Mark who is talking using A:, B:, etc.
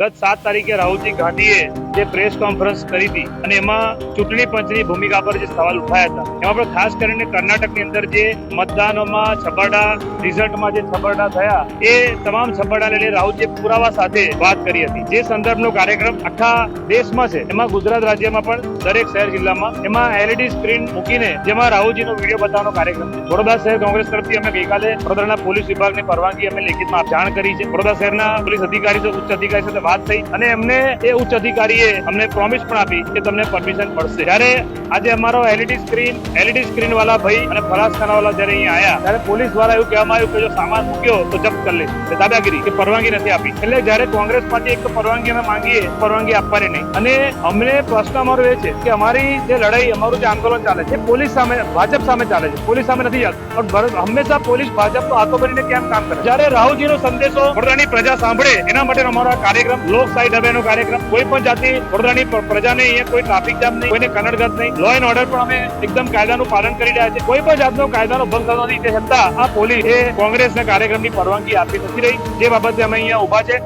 A: ગત 7 તારીખે રાહુલજી ગાંધીએ જે પ્રેસ કોન્ફરન્સ કરી હતી અને એમાં ચૂંટણી પંચની ભૂમિકા પર જે સવાલ ઉઠાયા હતા એમાં પણ ખાસ કરીને કર્ણાટકની અંદર જે મતદાનોમાં છબરડા રિઝલ્ટમાં જે છબરડા થયા એ તમામ છબરડા લઈને રાહુલજીએ પુરાવા સાથે વાત કરી હતી. જે સંદર્ભનો કાર્યક્રમ આખા દેશમાં છે એમાં ગુજરાત રાજ્યમાં પણ દરેક શહેર જિલ્લામાં એમાં LED સ્ક્રીન મૂકીને જેમાં રાહુલજીનો વિડીયો બતાવવાનો કાર્યક્રમ છે. વડોદરા શહેર કોંગ્રેસ તરફથી અમે ગઈકાલે વડોદરાના પોલીસ વિભાગની પરવાનગી અમે લેખિતમાં જાણ કરી છે. વડોદરા શહેરના પોલીસ અધિકારી ઉચ્ચ અધિકારી સાથે વાત થઈ અને એમને એ ઉચ્ચ અધિકારીએ અમને પ્રોમિસ પણ આપી કે તમને પરમિશન મળશે. ત્યારે આજે અમારો LED સ્ક્રીન વાળા ભાઈ અને ફરાસખાના વાળા જયારે અહીંયા આવ્યા ત્યારે પોલીસ દ્વારા એવું કહેવામાં આવ્યું કે જો સામાન મૂક્યો તો જપ્ત કરી લેશે. દાદાગીરી કે પરવાનગી નથી આપી. એટલે જયારે કોંગ્રેસ પાર્ટી એક પરવાનગી અમે માંગીએ પરવાનગી આપવાની નહીં. અને અમને પ્રશ્ન અમારો એ છે કે અમારી જે લડાઈ અમારું જે આંદોલન ચાલે છે પોલીસ સામે ભાજપ સામે ચાલે છે, પોલીસ સામે નથી ચાલતું. પણ હંમેશા પોલીસ ભાજપનો હાથો બનીને કેમ કામ કરે? જયારે રાહુલજીનો સંદેશો વડોદરાની પ્રજા સાંભળે એના માટે અમારો કાર્યક્રમ લોકશાહી ઢબેનો કાર્યક્રમ. કોઈ પણ જાતની વડોદરાની પ્રજાને અહીંયા કોઈ ટ્રાફિક જામ નહીં, કોઈને કનડગત નહીં. લો એન્ડ ઓર્ડર પણ અમે એકદમ કાયદાનું પાલન કરી રહ્યા છે. કોઈ પણ જાતનો કાયદાનો ભંગ થતો નથી. તે છતાં આ પોલીસ એ કોંગ્રેસના કાર્યક્રમની પરવાનગી આપી નથી રહી. જે બાબતે અમે અહીંયા ઉભા છે.